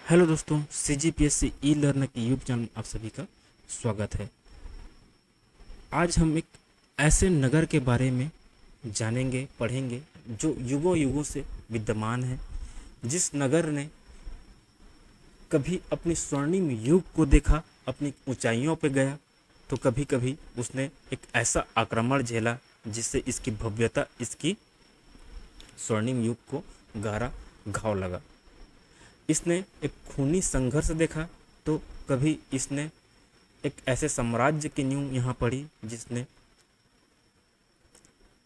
Hello दोस्तों, CGPSC ई learner के YouTube channel में आप सभी का स्वागत है। आज हम एक ऐसे नगर के बारे में जानेंगे, पढ़ेंगे जो युगों युगों से विद्यमान है। जिस नगर ने कभी अपनी स्वर्णिम युग को देखा, अपनी ऊंचाइयों पर गया, तो कभी कभी उसने एक ऐसा आक्रमण झेला जिससे इसकी भव्यता, इसकी स्वर्णिम युग को गहरा घाव लगा। इसने एक खूनी संघर्ष देखा, तो कभी इसने एक ऐसे साम्राज्य की नींव यहाँ पड़ी जिसने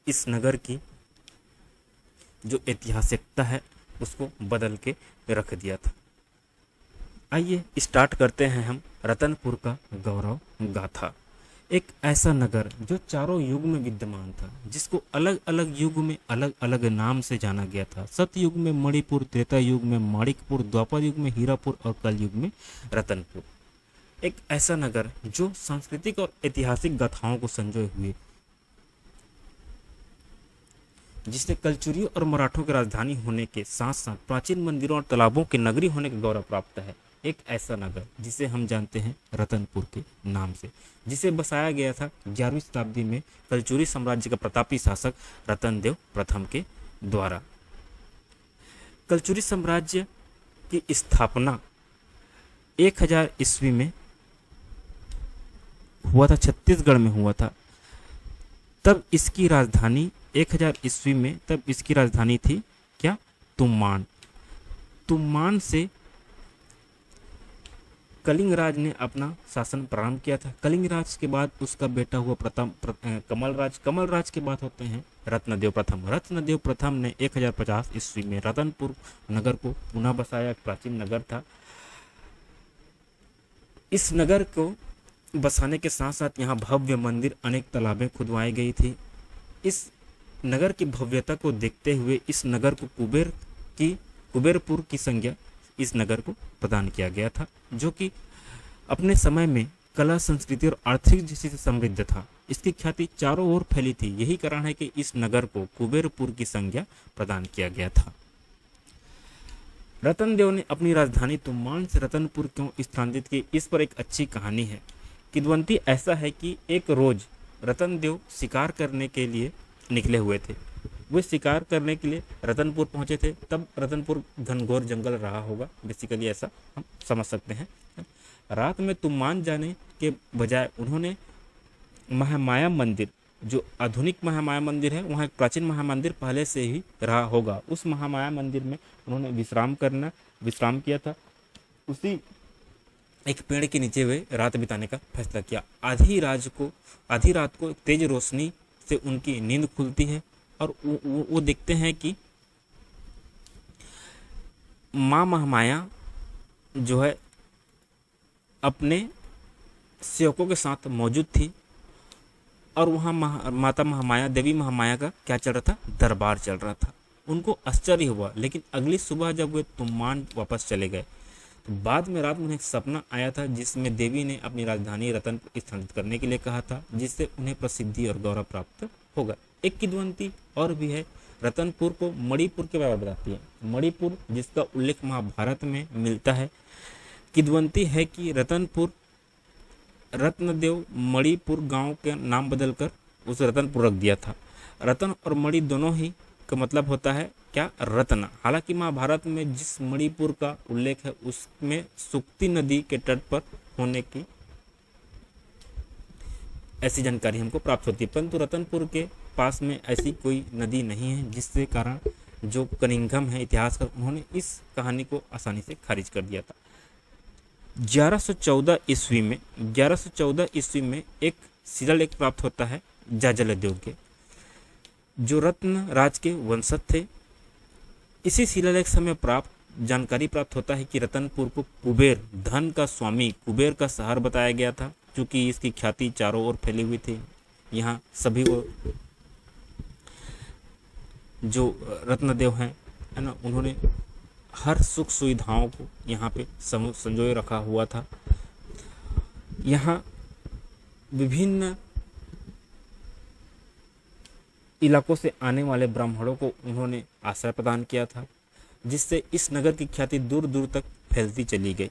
इस नगर की जो ऐतिहासिकता है उसको बदल के रख दिया था। आइए स्टार्ट करते हैं हम रतनपुर का गौरव गाथा। एक ऐसा नगर जो चारों युग में विद्यमान था, जिसको अलग अलग युग में अलग अलग नाम से जाना गया था। सतयुग में मणिपुर, त्रेता युग में माणिकपुर, द्वापर युग में हीरापुर और कल युग में रतनपुर। एक ऐसा नगर जो सांस्कृतिक और ऐतिहासिक गाथाओं को संजोए हुए, जिसने कलचुरियों और मराठों की राजधानी होने के साथ साथ प्राचीन मंदिरों और तालाबों की नगरी होने का गौरव प्राप्त है। एक ऐसा नगर जिसे हम जानते हैं रतनपुर के नाम से, जिसे बसाया गया था 11वीं शताब्दी में कलचुरी साम्राज्य का प्रतापी शासक रतनदेव प्रथम के द्वारा। कलचुरी साम्राज्य की स्थापना 1000 ईस्वी में हुआ था, छत्तीसगढ़ में हुआ था। तब इसकी राजधानी 1000 ईस्वी में तब इसकी राजधानी थी क्या? तुम्मान। तुम्मान से कलिंग राज ने अपना शासन प्रारंभ किया था। कलिंग राज के बाद उसका बेटा हुआ कमल राज। कमल राज के बाद होते हैं रत्नदेव प्रथम। रत्नदेव प्रथम ने 1050 ईस्वी में रतनपुर नगर को पुनः बसाया। एक प्राचीन नगर था। इस नगर को बसाने के साथ साथ यहाँ भव्य मंदिर, अनेक तालाबें खुदवाई गई थी। इस नगर की भव्यता को देखते हुए इस नगर को कुबेरपुर की संज्ञा इस नगर को प्रदान किया गया था, जो कि अपने समय में कला, संस्कृति और आर्थिक दृष्टि से समृद्ध था। इसकी ख्याति चारों ओर फैली थी। यही कारण है कि इस नगर को कुबेरपुर की संज्ञा प्रदान किया गया था। रतनदेव ने अपनी राजधानी तुम्मान से रतनपुर क्यों स्थानांतरित की, इस पर एक अच्छी कहानी है। किंवदंती ऐसा है कि एक रोज रतनदेव शिकार करने के लिए निकले हुए थे। वे शिकार करने के लिए रतनपुर पहुंचे थे। तब रतनपुर घनघोर जंगल रहा होगा, बेसिकली ऐसा हम समझ सकते हैं। रात में तुम्मान जाने के बजाय उन्होंने महामाया मंदिर, जो आधुनिक महामाया मंदिर है, वहाँ एक प्राचीन महामंदिर पहले से ही रहा होगा, उस महामाया मंदिर में उन्होंने विश्राम किया था। उसी एक पेड़ के नीचे वे रात बिताने का फैसला किया। आधी रात को तेज रोशनी से उनकी नींद खुलती है और वो देखते हैं कि माँ महामाया जो है अपने सेवकों के साथ मौजूद थी और वहाँ माता महामाया, देवी महामाया का क्या चल रहा था? दरबार चल रहा था। उनको आश्चर्य हुआ, लेकिन अगली सुबह जब वे तुम्मान वापस चले गए तो बाद में रात में उन्हें एक सपना आया था, जिसमें देवी ने अपनी राजधानी रतनपुर स्थानांतरित करने के लिए कहा था, जिससे उन्हें प्रसिद्धि और गौरव प्राप्त होगा। एक किंवदंती और भी है, रतनपुर को मणिपुर के बराबर बताती है। मणिपुर, जिसका उल्लेख महाभारत में मिलता है। किंवदंती है कि रतनपुर, रत्नदेव मणिपुर गांव के नाम बदलकर उसे रतनपुर रख दिया था। रतन और मणि दोनों ही का मतलब होता है क्या? रत्न। हालांकि महाभारत में जिस मणिपुर का उल्लेख है उसमें सुक्ति नदी के तट पर होने की ऐसी जानकारी हमको प्राप्त होती है, परंतु रतनपुर के पास में ऐसी कोई नदी नहीं है, जिससे कारण जो कनिंघम है इतिहासकार, उन्होंने इस कहानी को आसानी से खारिज कर दिया था। 1114 ईस्वी में एक शिलालेख प्राप्त होता है जाजलदेव के, जो रत्न राज के वंशज थे। इसी शिलालेख से हमें जानकारी प्राप्त होता है कि रतनपुर को कुबेर, धन का स्वामी, कुबेर का शहर बताया गया था, क्योंकि इसकी ख्याति चारों ओर फैली हुई थी। यहाँ सभी वो जो रत्नदेव हैं, है ना, उन्होंने हर सुख सुविधाओं को यहाँ पे संजोए रखा हुआ था। यहाँ विभिन्न इलाकों से आने वाले ब्राह्मणों को उन्होंने आश्रय प्रदान किया था, जिससे इस नगर की ख्याति दूर दूर तक फैलती चली गई।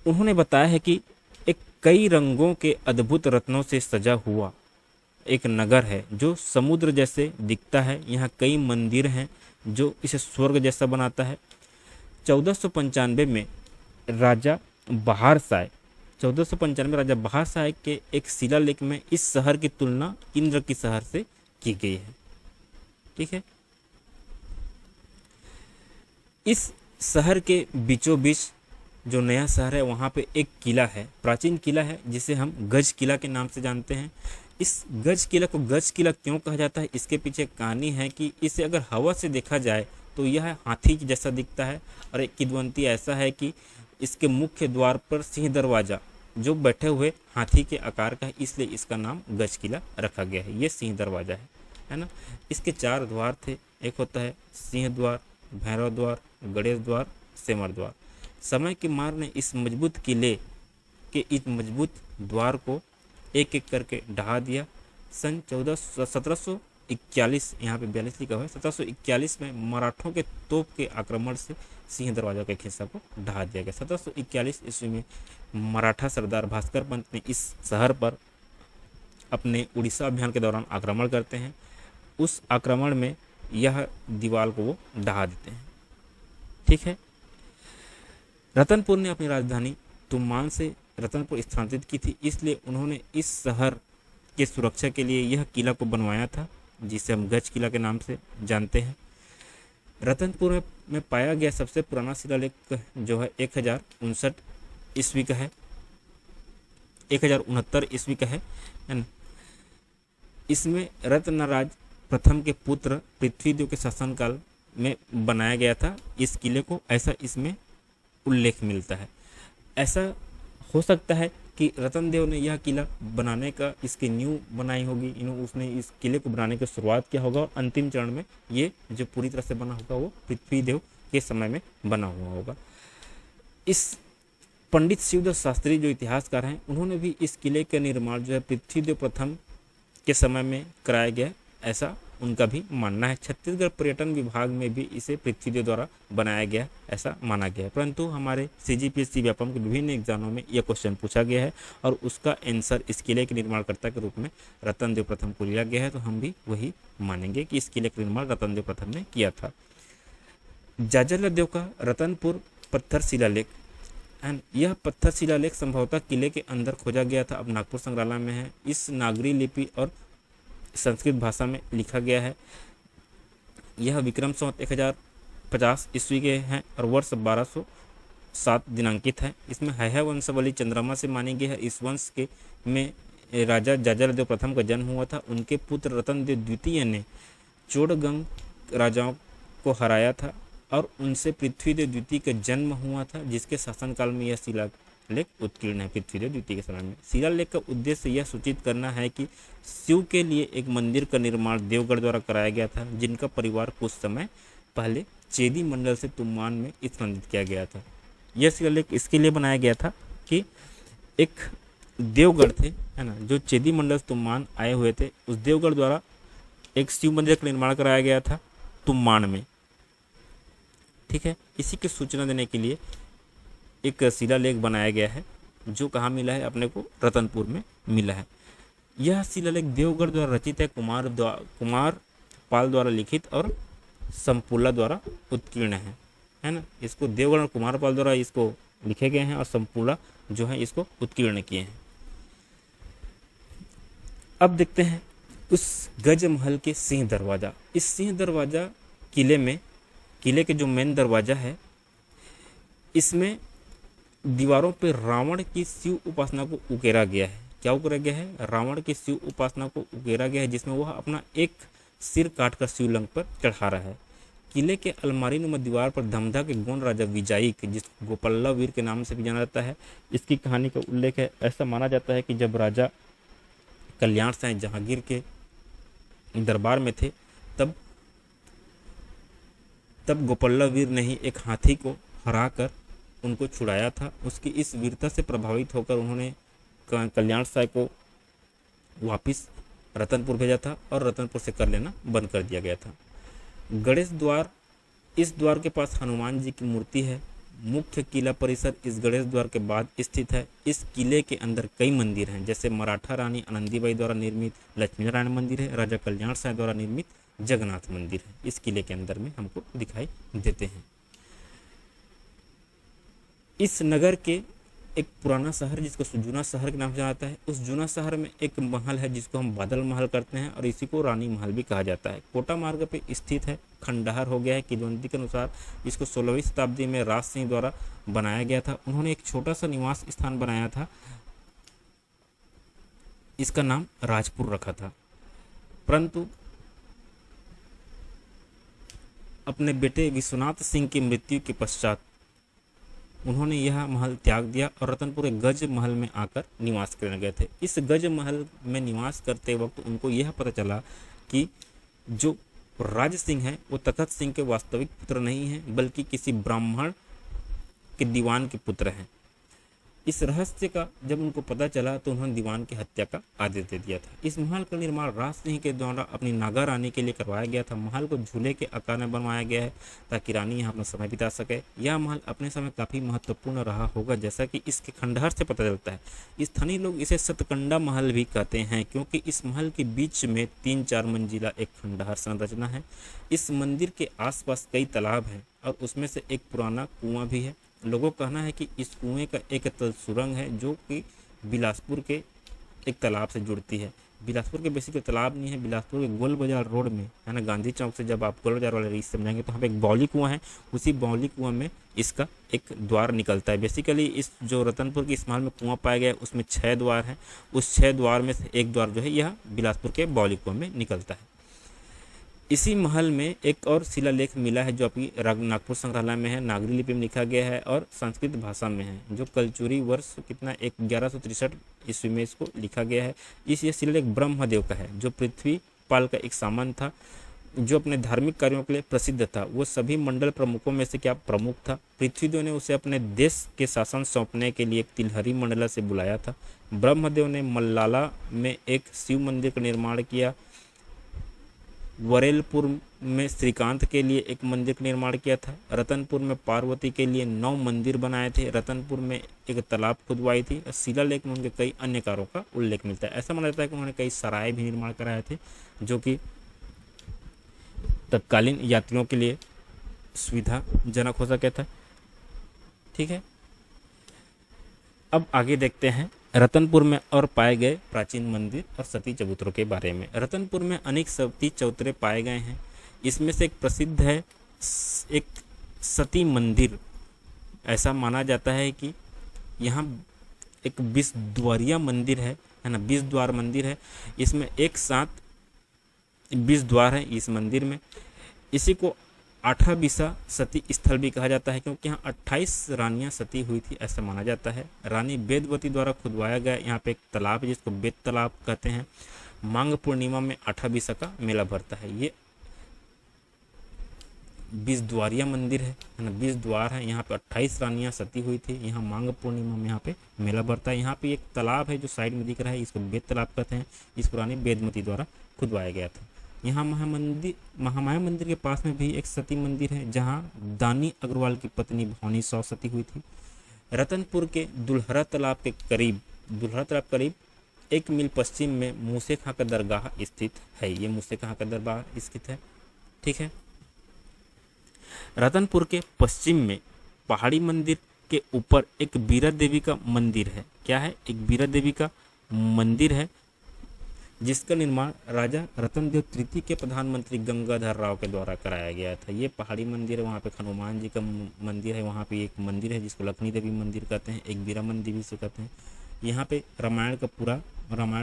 उन्होंने बताया है कि एक कई रंगों के अद्भुत रत्नों से सजा हुआ एक नगर है जो समुद्र जैसे दिखता है। यहाँ कई मंदिर हैं जो इसे स्वर्ग जैसा बनाता है। 1495 में राजा बहार शाह 1495 राजा बहार शाह के एक शिलालेख में इस शहर की तुलना इंद्र की शहर से की गई है। ठीक है, इस शहर के बीचों बीच जो नया शहर है वहाँ पे एक किला है, प्राचीन किला है जिसे हम गज किला के नाम से जानते हैं। इस गज किला को गज किला क्यों कहा जाता है, इसके पीछे कहानी है कि इसे अगर हवा से देखा जाए तो यह हाथी जैसा दिखता है। और एक किंवदंती ऐसा है कि इसके मुख्य द्वार पर सिंह दरवाजा जो बैठे हुए हाथी के आकार का है, इसलिए इसका नाम गज किला रखा गया है। ये सिंह दरवाजा है ना। इसके 4 द्वार थे, एक होता है सिंह द्वार, भैरव द्वार, गणेश द्वार, सेमर द्वार। समय की मार ने इस मजबूत किले के इस मजबूत द्वार को एक एक करके ढहा दिया। सन 1741, यहाँ पे 42 लिखा हुआ है, 1741 में मराठों के तोप के आक्रमण से सिंह दरवाजा के हिस्सा को ढहा दिया गया। 1741 ईस्वी में मराठा सरदार भास्कर पंत ने इस शहर पर अपने उड़ीसा अभियान के दौरान आक्रमण करते हैं। उस आक्रमण में यह दीवार को वो ढहा देते हैं। ठीक है, रतनपुर ने अपनी राजधानी तुमान से रतनपुर स्थानांतरित की थी, इसलिए उन्होंने इस शहर के सुरक्षा के लिए यह किला को बनवाया था जिसे हम गज किला के नाम से जानते हैं। रतनपुर में पाया गया सबसे पुराना शिलालेख जो है 1059 ईस्वी का है, 1069 ईस्वी का है ना। इसमें रत्नराज प्रथम के पुत्र पृथ्वीदेव के शासनकाल में बनाया गया था इस किले को, ऐसा इसमें उल्लेख मिलता है। ऐसा हो सकता है कि रतनदेव ने यह किला बनाने का इसकी नींव बनाई होगी, उसने इस किले को बनाने की शुरुआत किया होगा और अंतिम चरण में ये जो पूरी तरह से बना होगा वो पृथ्वीदेव के समय में बना हुआ होगा। इस पंडित शिवदास शास्त्री जो इतिहासकार हैं उन्होंने भी इस किले का निर्माण जो है पृथ्वीदेव प्रथम के समय में कराया गया, ऐसा उनका भी मानना है। छत्तीसगढ़ पर्यटन विभाग में भी इसे पृथ्वीदेव द्वारा बनाया गया ऐसा माना गया है, परंतु हमारे CGPSC व्यापम के विभिन्न एग्जामों में यह क्वेश्चन पूछा गया है और उसका आंसर इस किले के निर्माणकर्ता के रूप में रतनदेव प्रथम को लिया गया है। तो हम भी वही मानेंगे कि इस किले का निर्माण रतनदेव प्रथम ने किया था। जाजरलदेव का रतनपुर पत्थर शिलालेख एंड यह पत्थर शिलालेख संभवतः किले के अंदर खोजा गया था, अब नागपुर संग्रहालय में है। इस नागरी लिपि और संस्कृत भाषा में लिखा गया है। यह विक्रम संवत 1050 ईस्वी के हैं और वर्ष 1207 दिनांकित है। इसमें हैहय वंशावली चंद्रमा से मानी गई है। इस वंश के में राजा जाजरदेव प्रथम का जन्म हुआ था। उनके पुत्र रतनदेव द्वितीय ने चोड़गंग राजाओं को हराया था और उनसे पृथ्वीदेव द्वितीय का जन्म हुआ था, जिसके शासनकाल में यह शिलालेख उत्कीर्ण है। पृथ्वीदेव द्वितीय के समय में शिलालेख का उद्देश्य यह सूचित करना है कि शिव के लिए एक मंदिर का निर्माण देवगढ़ द्वारा कराया गया था, जिनका परिवार कुछ समय पहले चेदी मंडल से तुमान में स्थानांतरित किया गया था। यह शिलालेख इसके लिए बनाया गया था कि एक देवगढ़ थे है ना, जो चेदी मंडल से तुमान आए हुए थे, उस देवगढ़ द्वारा एक शिव मंदिर का निर्माण कराया गया था तुमान में। ठीक है, इसी की सूचना देने के लिए एक शिलालेख बनाया गया है जो कहाँ मिला है अपने को, रतनपुर में मिला है। यह शिलालेख देवगढ़ द्वारा रचित है, कुमार पाल द्वारा लिखित और संपुला द्वारा उत्कीर्ण है ना। इसको देवगढ़ और कुमार पाल द्वारा इसको लिखे गए हैं और संपुला जो है इसको उत्कीर्ण किए हैं। अब देखते हैं उस गज महल के सिंह दरवाजा। इस सिंह दरवाजा किले के जो मेन दरवाजा है, इसमें दीवारों पर रावण की शिव उपासना को उकेरा गया है। क्या उकेरा गया है? रावण की शिव उपासना को उकेरा गया है, जिसमें वह अपना एक सिर काटकर शिवलिंग पर चढ़ा रहा है। किले के अलमारी नुमा दीवार पर धमधा के गोंड राजा विजायिक, जिसको गोपल्ला वीर के नाम से भी जाना जाता है, इसकी कहानी का उल्लेख है। ऐसा माना जाता है कि जब राजा कल्याण शाह जहांगीर के दरबार में थे, तब गोपल्ला वीर ने ही एक हाथी को हराकर उनको छुड़ाया था। उसकी इस वीरता से प्रभावित होकर उन्होंने कल्याण शाह को वापिस रतनपुर भेजा था और रतनपुर से कर लेना बंद कर दिया गया था। गणेश द्वार, इस द्वार के पास हनुमान जी की मूर्ति है मुख्य किला परिसर इस गणेश द्वार के बाद स्थित है। इस किले के अंदर कई मंदिर हैं, जैसे मराठा रानी आनंदीबाई द्वारा निर्मित लक्ष्मी नारायण मंदिर है, राजा कल्याण साय द्वारा निर्मित जगन्नाथ मंदिर है, इस किले के अंदर में हमको दिखाई देते हैं। इस नगर के एक पुराना शहर जिसको जूना शहर के नाम से जाना जाता है, उस जूना शहर में एक महल है जिसको हम बादल महल करते हैं और इसी को रानी महल भी कहा जाता है। कोटा मार्ग पे स्थित है, खंडहर हो गया है। किंवदंती के अनुसार इसको 16वीं शताब्दी में राज सिंह द्वारा बनाया गया था। उन्होंने एक छोटा सा निवास स्थान बनाया था, इसका नाम राजपुर रखा था, परंतु अपने बेटे विश्वनाथ सिंह की मृत्यु के पश्चात उन्होंने यह महल त्याग दिया और रतनपुर एक गज महल में आकर निवास करने गए थे। इस गज महल में निवास करते वक्त उनको यह पता चला कि जो राज सिंह है वो तखत सिंह के वास्तविक पुत्र नहीं है, बल्कि किसी ब्राह्मण के दीवान के पुत्र हैं। इस रहस्य का जब उनको पता चला तो उन्होंने दीवान की हत्या का आदेश दे दिया था। इस महल का निर्माण राज सिंह के द्वारा अपनी नागा रानी के लिए करवाया गया था। महल को झूले के आकार में बनवाया गया है ताकि रानी यहाँ अपना समय बिता सके। यह महल अपने समय काफ़ी महत्वपूर्ण रहा होगा, जैसा कि इसके खंडहर से पता चलता है। स्थानीय लोग इसे सतकंडा महल भी कहते हैं, क्योंकि इस महल के बीच में 3-4 मंजिला एक खंडहर संरचना है। इस मंदिर के आसपास कई तालाब हैं और उसमें से एक पुराना कुआं भी है। लोगों का कहना है कि इस कुएं का एक तल सुरंग है जो कि बिलासपुर के एक तालाब से जुड़ती है। बिलासपुर के बेसिकली तालाब नहीं है, बिलासपुर के गोल बाजार रोड में है ना, गांधी चौक से जब आप गोल बाजार वाले रीच से जाएंगे तो वहाँ पे एक बौली कुआं है। उसी बौली कुआं में इसका एक द्वार निकलता है। बेसिकली इस जो रतनपुर की इस महल में कुआं पाया गया है उसमें 6 द्वार हैं। उस 6 द्वार में से एक द्वार जो है यह बिलासपुर के बौली कुआं में निकलता है। इसी महल में एक और शिलालेख मिला है जो अभी नागपुर संग्रहालय में है, नागरी लिपि में लिखा गया है और संस्कृत भाषा में है, जो कलचुरी वर्ष कितना 1163 ईस्वी में इसको लिखा गया है। ये शिलालेख ब्रह्मदेव का है, जो पृथ्वी पाल का एक सामंत था, जो अपने धार्मिक कार्यों के लिए प्रसिद्ध था। वो सभी मंडल प्रमुखों में से क्या प्रमुख था। पृथ्वीदेव ने उसे अपने देश के शासन सौंपने के लिए एक तिलहरी मंडला से बुलाया था। ब्रह्मदेव ने मल्लाला में एक शिव मंदिर का निर्माण किया। वरेलपुर में श्रीकांत के लिए एक मंदिर का निर्माण किया था। रतनपुर में पार्वती के लिए 9 मंदिर बनाए थे। रतनपुर में एक तालाब खुदवाई थी। शिलालेख में उनके कई अन्य कार्यों का उल्लेख मिलता है। ऐसा माना जाता है कि उन्होंने कई सराय भी निर्माण कराए थे, जो कि तत्कालीन यात्रियों के लिए सुविधाजनक हो सके था। ठीक है, अब आगे देखते हैं रतनपुर में और पाए गए प्राचीन मंदिर और सती चबूतरों के बारे में। रतनपुर में अनेक सती चबूतरे पाए गए हैं। इसमें से एक प्रसिद्ध है एक सती मंदिर। ऐसा माना जाता है कि यहाँ एक 20 द्वारिया मंदिर है ना, 20 द्वार मंदिर है। इसमें एक साथ 20 द्वार हैं इस मंदिर में। इसी को आठाबीसा सती स्थल भी कहा जाता है, क्योंकि यहाँ 28 रानियां सती हुई थी ऐसा माना जाता है। रानी बेदवती द्वारा खुदवाया गया यहाँ पे एक तालाब है जिसको बेद तालाब कहते हैं। मांग पूर्णिमा में आठाबीसा का मेला भरता है। ये 20 द्वारिया मंदिर है ना, 20 द्वार है। यहाँ पे 28 रानियां सती हुई थी। यहाँ मांग पूर्णिमा में यहाँ पे मेला भरता है। यहाँ पे एक तालाब है जो साइड में दिख रहा है, इसको बेद तालाब कहते हैं। इसको रानी बेदमती द्वारा खुदवाया गया था। यहाँ महामाया मंदिर के पास में भी एक सती मंदिर है, जहाँ दानी अग्रवाल की पत्नी भवानी सौ सती हुई थी। रतनपुर के दुल्हरा तालाब करीब 1 मील पश्चिम में मूसे खां का दरगाह स्थित है। ये मूसे खां का दरगाह स्थित है। ठीक है, रतनपुर के पश्चिम में पहाड़ी मंदिर के ऊपर एक बीरा देवी का मंदिर है। क्या है? एक बीरा देवी का मंदिर है, जिसका निर्माण राजा रतनदेव तृतीय के प्रधानमंत्री गंगाधर राव के द्वारा कराया गया था। ये पहाड़ी मंदिर है। वहाँ पे हनुमान जी का मंदिर है। वहाँ पे एक मंदिर है जिसको लक्ष्मी देवी मंदिर कहते हैं, एक बीरा मंदिर भी से कहते हैं। यहाँ पे रामायण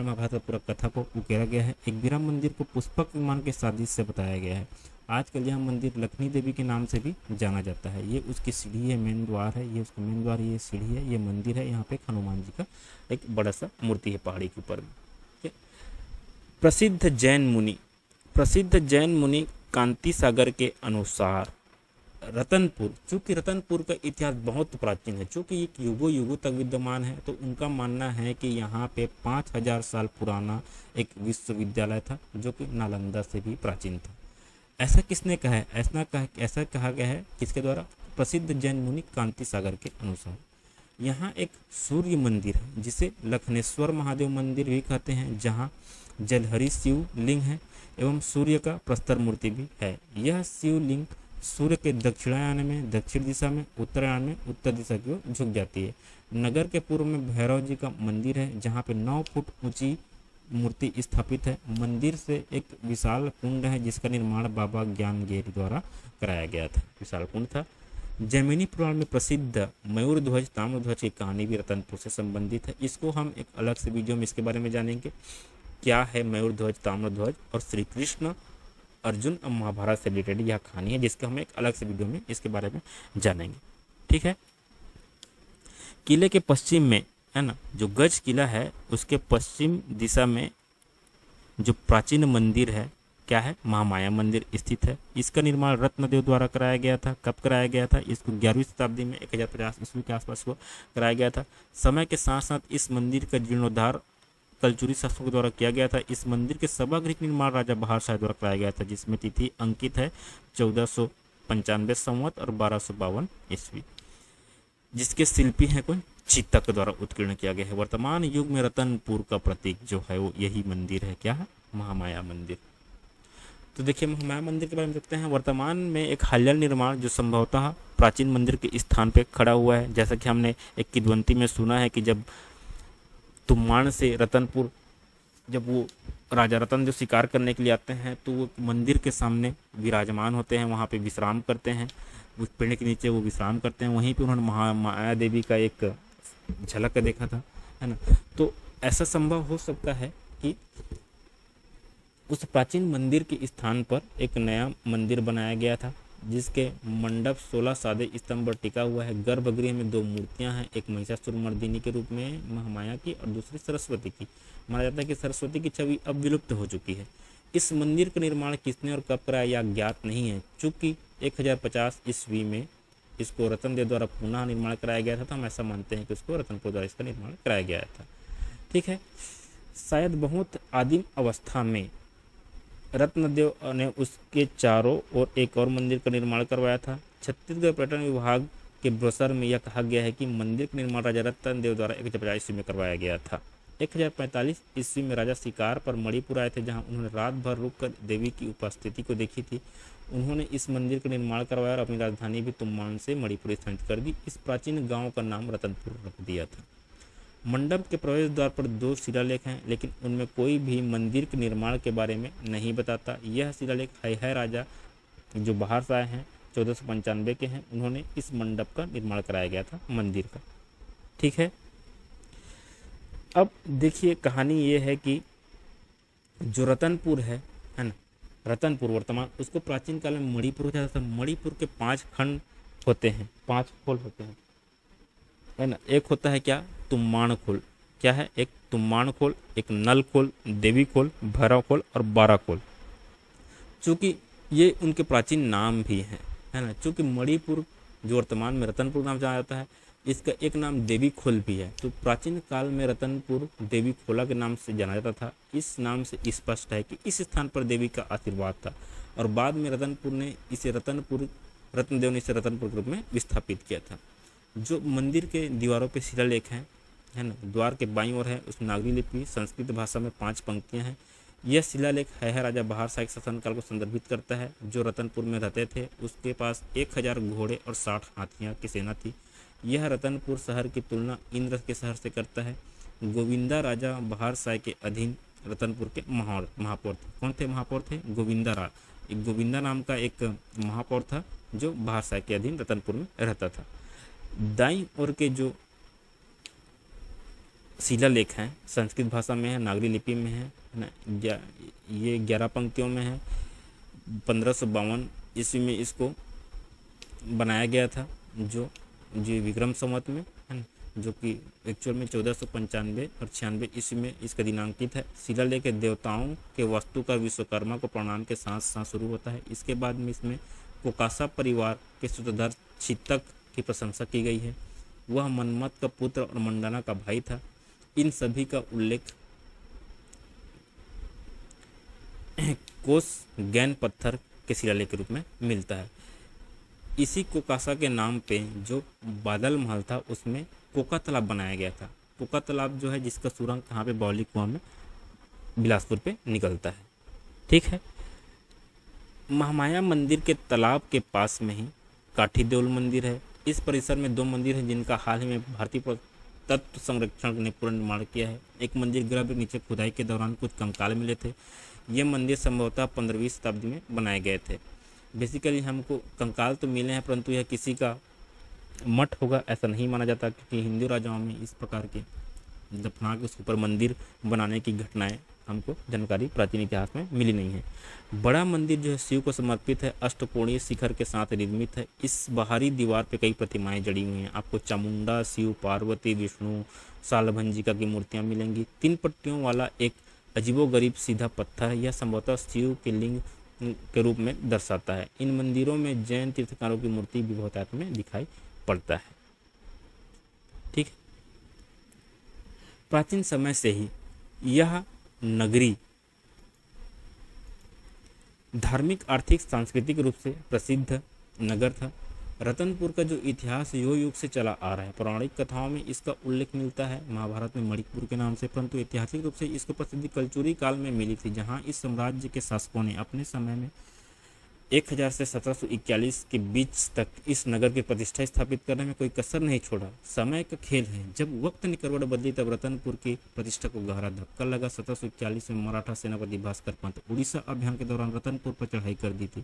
महाभारत का पूरा कथा को उकेरा गया है। एक बीरा मंदिर को पुष्पक विमान के साजिश से बताया गया है। आजकल यह मंदिर लक्ष्मी देवी के नाम से भी जाना जाता है। ये उसकी सीढ़ी है, मेन द्वार है, ये उसका मेन द्वार, ये सीढ़ी है, ये मंदिर है। यहाँ पे हनुमान जी का एक बड़ा सा मूर्ति है पहाड़ी के ऊपर में। प्रसिद्ध जैन मुनि कांति सागर के अनुसार रतनपुर, चूँकि रतनपुर का इतिहास बहुत प्राचीन है, चूँकि एक युगों तक विद्यमान है, तो उनका मानना है कि यहाँ पे 5000 साल पुराना एक विश्वविद्यालय था, जो कि नालंदा से भी प्राचीन था। ऐसा किसने कहा है? ऐसा कहा गया है किसके द्वारा? प्रसिद्ध जैन मुनि कांति सागर के अनुसार। यहाँ एक सूर्य मंदिर है जिसे लखनेश्वर महादेव मंदिर भी कहते हैं, जहाँ जलहरी शिव लिंग है एवं सूर्य का प्रस्तर मूर्ति भी है। यह शिवलिंग सूर्य के दक्षिणायन में दक्षिण दिशा में, उत्तरायण में उत्तर दिशा की ओर झुक जाती है। नगर के पूर्व में भैरव जी का मंदिर है, जहाँ पे 9 फुट ऊंची मूर्ति स्थापित है। मंदिर से एक विशाल कुंड है जिसका निर्माण बाबा ज्ञानगेरी द्वारा कराया गया था। विशाल कुंड था। जैमिनी पुराण में प्रसिद्ध मयूर ध्वज ताम्रध्वज की कहानी भी रतनपुर से संबंधित है। इसको हम एक अलग से वीडियो में इसके बारे में जानेंगे, क्या है मयूर ध्वज ताम्रध्वज, और श्री कृष्ण अर्जुन और महाभारत से रिलेटेड यह कहानी है, जिसके हम एक अलग से वीडियो में इसके बारे में जानेंगे। ठीक है। किले के पश्चिम में है ना, जो गज किला है उसके पश्चिम दिशा में जो प्राचीन मंदिर है, क्या है, महामाया मंदिर स्थित है। इसका निर्माण रत्नदेव द्वारा कराया गया था। कब कराया गया था? इसको 11वीं शताब्दी में 1050 ईस्वी के आसपास को कराया गया था। समय के साथ साथ इस मंदिर का जीर्णोद्धार कलचुरी शासकों के द्वारा किया गया था। इस मंदिर के सभागृह निर्माण राजा बहार शाह द्वारा कराया गया था, जिसमें तिथि अंकित है 1495 संवत और 1252 ईस्वी, जिसके शिल्पी हैं कौन? चित्तक द्वारा उत्कीर्ण किया गया है। वर्तमान युग में रतनपुर का प्रतीक जो है वो यही मंदिर है। क्या है? महामाया मंदिर। तो देखिए महामाया मंदिर के बारे में देखते हैं। वर्तमान में एक हालिया निर्माण जो संभवतः प्राचीन मंदिर के स्थान पे खड़ा हुआ है। जैसा कि हमने एक किद्वंती में सुना है कि जब तुम्बाड़ से रतनपुर, जब वो राजा रतन जो शिकार करने के लिए आते हैं तो वो मंदिर के सामने विराजमान होते हैं, वहाँ पे विश्राम करते हैं, उस पेड़ के नीचे वो विश्राम करते हैं। वहीं पे उन्होंने महामाया देवी का एक झलक देखा था, है ना। तो ऐसा संभव हो सकता है कि उस प्राचीन मंदिर के स्थान पर एक नया मंदिर बनाया गया था, जिसके मंडप 16 सादे स्तंभ पर टिका हुआ है। गर्भगृह में 2 मूर्तियां हैं, एक महिषासुरमर्दिनी के रूप में महामाया की और दूसरी सरस्वती की। माना जाता है कि सरस्वती की छवि अब विलुप्त हो चुकी है। इस मंदिर का निर्माण किसने और कब कराया यह ज्ञात नहीं है। चूंकि 1050 ईस्वी में इसको रतनदेव द्वारा पुनः निर्माण कराया गया था, तो हम ऐसा मानते हैं कि उसको रतनपुर द्वारा इसका निर्माण कराया गया था। ठीक है। शायद बहुत आदिम अवस्था में रत्नदेव ने उसके चारों ओर एक और मंदिर का निर्माण करवाया था। छत्तीसगढ़ पर्यटन विभाग के ब्रोशर में यह कहा गया है कि मंदिर का निर्माण राजा रतनदेव द्वारा 1050 ईस्वी में करवाया गया था। 1045 ईस्वी में राजा शिकार पर मणिपुर आए थे, जहां उन्होंने रात भर रुककर देवी की उपस्थिति को देखी थी। उन्होंने इस मंदिर का निर्माण करवाया और अपनी राजधानी भी तुम्बाड़ से मणिपुर स्थानांतरित कर दी। इस प्राचीन गाँव का नाम रतनपुर रख दिया था। मंडप के प्रवेश द्वार पर 2 शिलालेख हैं, लेकिन उनमें कोई भी मंदिर के निर्माण के बारे में नहीं बताता। यह शिलालेख है राजा जो बाहर से आए हैं 1495 के हैं, उन्होंने इस मंडप का निर्माण कराया गया था मंदिर का। ठीक है। अब देखिए कहानी ये है कि जो रतनपुर है ना, रतनपुर वर्तमान, उसको प्राचीन काल में मणिपुर कहा जाता था। मणिपुर के 5 खंड होते हैं, 5 खोल होते हैं, है ना। एक होता है क्या? तुम्बाड़ खोल। क्या है? एक तुम्बाड़ खोल, एक नल खोल, देवी खोल, भैरव खोल और बारा खोल। चूंकि ये उनके प्राचीन नाम भी हैं, है ना। चूंकि मणिपुर जो वर्तमान में रतनपुर नाम जाना जाता है, इसका एक नाम देवी खोल भी है। तो प्राचीन काल में रतनपुर देवी खोला के नाम से जाना जाता था। इस नाम से स्पष्ट है कि इस स्थान पर देवी का आशीर्वाद था, और बाद में रतनपुर ने इसे रत्नदेव ने इसे रतनपुर के रूप में विस्थापित किया था। जो मंदिर के दीवारों पे शिलालेख हैं, है ना, द्वार के बाईं ओर है, उस नागरी लिपि संस्कृत भाषा में 5 पंक्तियां हैं। यह शिलालेख है राजा बहार शाह के शासनकाल को संदर्भित करता है, जो रतनपुर में रहते थे। उसके पास 1000 घोड़े और 60 हाथियों की सेना थी। यह रतनपुर शहर की तुलना इंद्र के शहर से करता है। गोविंदा राजा बहार शाह के अधीन रतनपुर के महापौर थे। कौन थे महापौर थे? गोविंदा नाम का एक महापौर था, जो बहार शाह के अधीन रतनपुर में रहता था। दाईं ओर के जो शिलालेख हैं संस्कृत भाषा में है, नागरी लिपि में है ना। ये 11 पंक्तियों में है। 1552 ईस्वी में इसको बनाया गया था, जो विक्रम संवत में, है ना, जो कि एक्चुअल में 1495 और 96 ईस्वी में इसका दिनांकित है। शिलालेख के देवताओं के वास्तुकार विश्वकर्मा को प्रणाम के साथ साथ शुरू होता है। इसके बाद में इसमें कोकासा परिवार के सूत्रधार चित्तक की प्रशंसा की गई है। वह मनमत का पुत्र और मंडाना का भाई था। इन सभी का उल्लेख कोस गैन पत्थर के शिलालेख के रूप में मिलता है। इसी कोकासा के नाम पे जो बादल महल था उसमें कोका तालाब बनाया गया था। कोका तालाब जो है जिसका सुरंग कहाँ पे, बौली कुआं में बिलासपुर पे निकलता है। ठीक है। महामाया मंदिर के तालाब के पास में ही काठी देउल मंदिर है। इस परिसर में 2 मंदिर हैं जिनका हाल ही में भारतीय पुरातत्व संरक्षण ने पुनर्निर्माण किया है। एक मंदिर ग्रह के नीचे खुदाई के दौरान कुछ कंकाल मिले थे। ये मंदिर संभवतः 15वीं शताब्दी में बनाए गए थे। बेसिकली हमको कंकाल तो मिले हैं, परंतु यह किसी का मठ होगा ऐसा नहीं माना जाता, क्योंकि हिंदू राजाओं में इस प्रकार के दफना के उसके ऊपर मंदिर बनाने की घटनाएं हमको जानकारी प्राचीन इतिहास में मिली नहीं है। बड़ा मंदिर जो है शिव को समर्पित है, अष्टकोणीय शिखर के साथ निर्मित है। इस बाहरी दीवार पे कई प्रतिमाएं जड़ी हुई हैं। आपको चामुंडा, शिव, पार्वती, विष्णु, सालभंजिका की मूर्तियां मिलेंगी। 3 पट्टियों वाला एक अजीबोगरीब सीधा पत्थर है, यह संभवतः शिव के लिंग के रूप में दर्शाता है। इन मंदिरों में जैन तीर्थंकरों की मूर्ति भी बहुतायत में दिखाई पड़ता है। ठीक है। प्राचीन समय से ही यह नगरी धार्मिक, आर्थिक, सांस्कृतिक रूप से प्रसिद्ध नगर था। रतनपुर का जो इतिहास युग से चला आ रहा है, पौराणिक कथाओं में इसका उल्लेख मिलता है, महाभारत में मणिकपुर के नाम से, परंतु ऐतिहासिक रूप से इसको प्रसिद्धि कलचुरी काल में मिली थी, जहां इस साम्राज्य के शासकों ने अपने समय में 1000 से 1741 के बीच तक इस नगर की प्रतिष्ठा स्थापित करने में कोई कसर नहीं छोड़ा। समय का खेल है, जब वक्त ने करवट बदली तब रतनपुर की प्रतिष्ठा को गहरा धक्का लगा। 1741 में मराठा सेनापति भास्कर पंत उड़ीसा अभियान के दौरान रतनपुर पर चढ़ाई कर दी थी।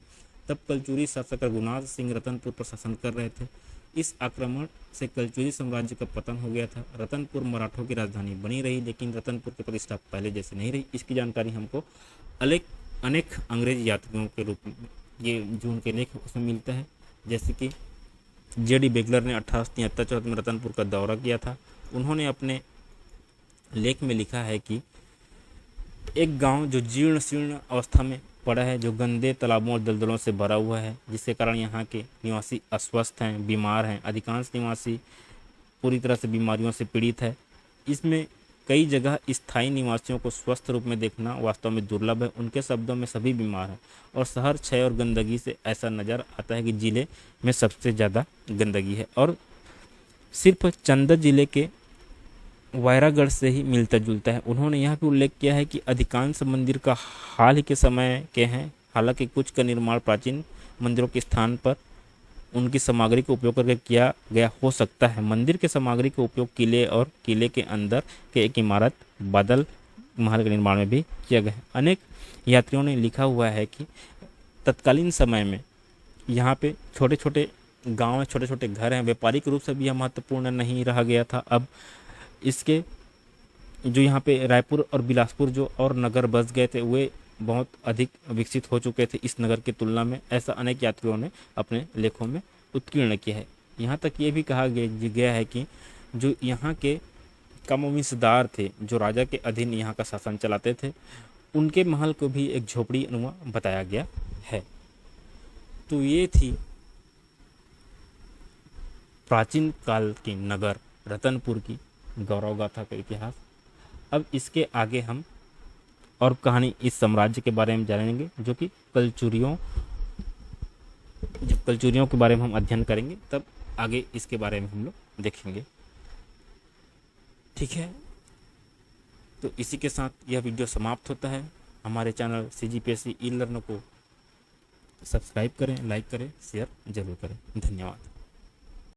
तब कलचुरी शासक रघुनाथ सिंह रतनपुर पर शासन कर रहे थे। इस आक्रमण से कलचुरी साम्राज्य का पतन हो गया था। रतनपुर मराठों की राजधानी बनी रही, लेकिन रतनपुर की प्रतिष्ठा पहले जैसे नहीं रही। इसकी जानकारी हमको अनेक अंग्रेज यात्रियों के रूप में, ये जो उनके लेख उसमें मिलता है, जैसे कि जेडी बेगलर ने 1873 में रतनपुर का दौरा किया था। उन्होंने अपने लेख में लिखा है कि एक गांव जो जीर्ण शीर्ण अवस्था में पड़ा है, जो गंदे तालाबों और दलदलों से भरा हुआ है, जिसके कारण यहाँ के निवासी अस्वस्थ हैं, बीमार हैं। अधिकांश निवासी पूरी तरह से बीमारियों से पीड़ित है। इसमें कई जगह स्थायी निवासियों को स्वस्थ रूप में देखना वास्तव में दुर्लभ है। उनके शब्दों में सभी बीमार हैं और शहर क्षय और गंदगी से ऐसा नज़र आता है कि जिले में सबसे ज़्यादा गंदगी है और सिर्फ चंदा जिले के वैरागढ़ से ही मिलता जुलता है। उन्होंने यहाँ भी उल्लेख किया है कि अधिकांश मंदिर का हाल ही के समय के हैं, हालांकि कुछ का निर्माण प्राचीन मंदिरों के स्थान पर उनकी सामग्री का उपयोग करके किया गया हो सकता है। मंदिर के सामग्री का उपयोग किले और किले के अंदर के एक इमारत बादल महल के निर्माण में भी किया गया है। अनेक यात्रियों ने लिखा हुआ है कि तत्कालीन समय में यहाँ पे छोटे छोटे गाँव हैं, छोटे छोटे घर हैं, व्यापारिक रूप से भी यह महत्वपूर्ण नहीं रहा गया था। अब इसके जो यहाँ पे रायपुर और बिलासपुर जो और नगर बस गए थे, वे बहुत अधिक विकसित हो चुके थे इस नगर की तुलना में। ऐसा अनेक यात्रियों ने अपने लेखों में उत्कीर्ण किया है। यहाँ तक ये भी कहा गया है कि जो यहाँ के कमोमिसदार थे, जो राजा के अधीन यहाँ का शासन चलाते थे, उनके महल को भी एक झोपड़ी अनुमा बताया गया है। तो ये थी प्राचीन काल की नगर रतनपुर की गौरव गाथा का इतिहास। अब इसके आगे हम और कहानी इस साम्राज्य के बारे में जानेंगे, जो कि कलचुरियों, जब कलचुरियों के बारे में हम अध्ययन करेंगे तब आगे इसके बारे में हम लोग देखेंगे। ठीक है, तो इसी के साथ यह वीडियो समाप्त होता है। हमारे चैनल CGPSC ई लर्नर को सब्सक्राइब करें, लाइक करें, शेयर जरूर करें। धन्यवाद।